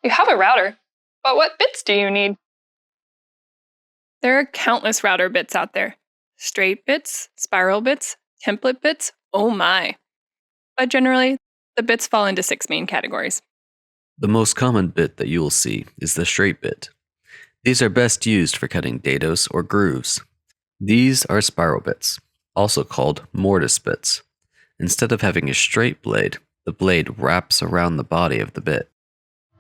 You have a router, but what bits do you need? There are countless router bits out there. Straight bits, spiral bits, template bits, oh my. But generally, the bits fall into 6 main categories. The most common bit that you will see is the straight bit. These are best used for cutting dados or grooves. These are spiral bits, also called mortise bits. Instead of having a straight blade, the blade wraps around the body of the bit.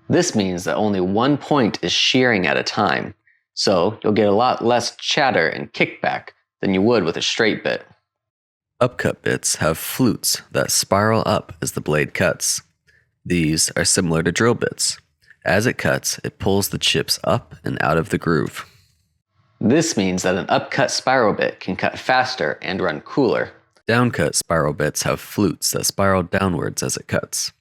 This means that only one point is shearing at a time, so you'll get a lot less chatter and kickback than you would with a straight bit. Upcut bits have flutes that spiral up as the blade cuts. These are similar to drill bits. As it cuts, it pulls the chips up and out of the groove. This means that an upcut spiral bit can cut faster and run cooler. Downcut spiral bits have flutes that spiral downwards as it cuts.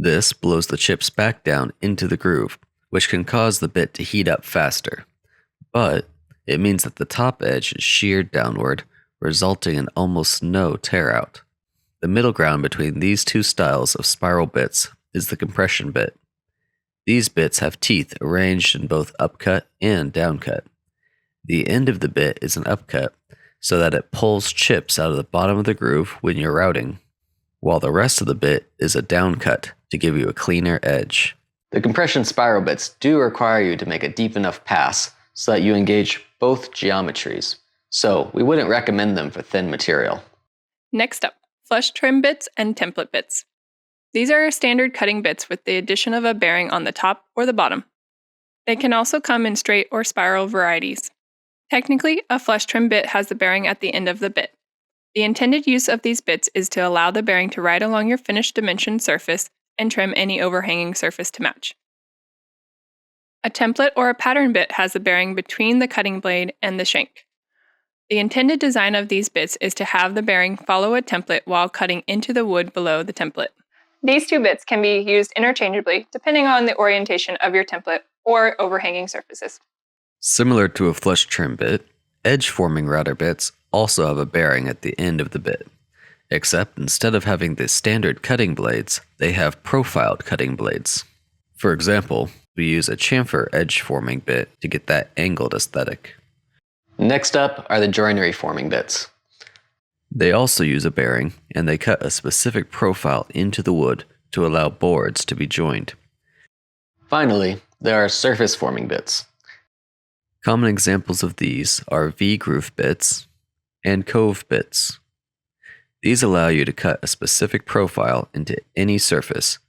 This blows the chips back down into the groove, which can cause the bit to heat up faster. But it means that the top edge is sheared downward, resulting in almost no tear out. The middle ground between these two styles of spiral bits is the compression bit. These bits have teeth arranged in both upcut and downcut. The end of the bit is an upcut, so that it pulls chips out of the bottom of the groove when you're routing, while the rest of the bit is a downcut to give you a cleaner edge. The compression spiral bits do require you to make a deep enough pass so that you engage both geometries, so we wouldn't recommend them for thin material. Next up, flush trim bits and template bits. These are standard cutting bits with the addition of a bearing on the top or the bottom. They can also come in straight or spiral varieties. Technically, a flush trim bit has the bearing at the end of the bit. The intended use of these bits is to allow the bearing to ride along your finished dimensioned surface and trim any overhanging surface to match. A template or a pattern bit has the bearing between the cutting blade and the shank. The intended design of these bits is to have the bearing follow a template while cutting into the wood below the template. These two bits can be used interchangeably depending on the orientation of your template or overhanging surfaces. Similar to a flush trim bit, edge-forming router bits also have a bearing at the end of the bit, except instead of having the standard cutting blades, they have profiled cutting blades. For example, we use a chamfer edge-forming bit to get that angled aesthetic. Next up are the joinery forming bits. They also use a bearing, and they cut a specific profile into the wood to allow boards to be joined. Finally, there are surface forming bits. Common examples of these are V-groove bits and cove bits. These allow you to cut a specific profile into any surface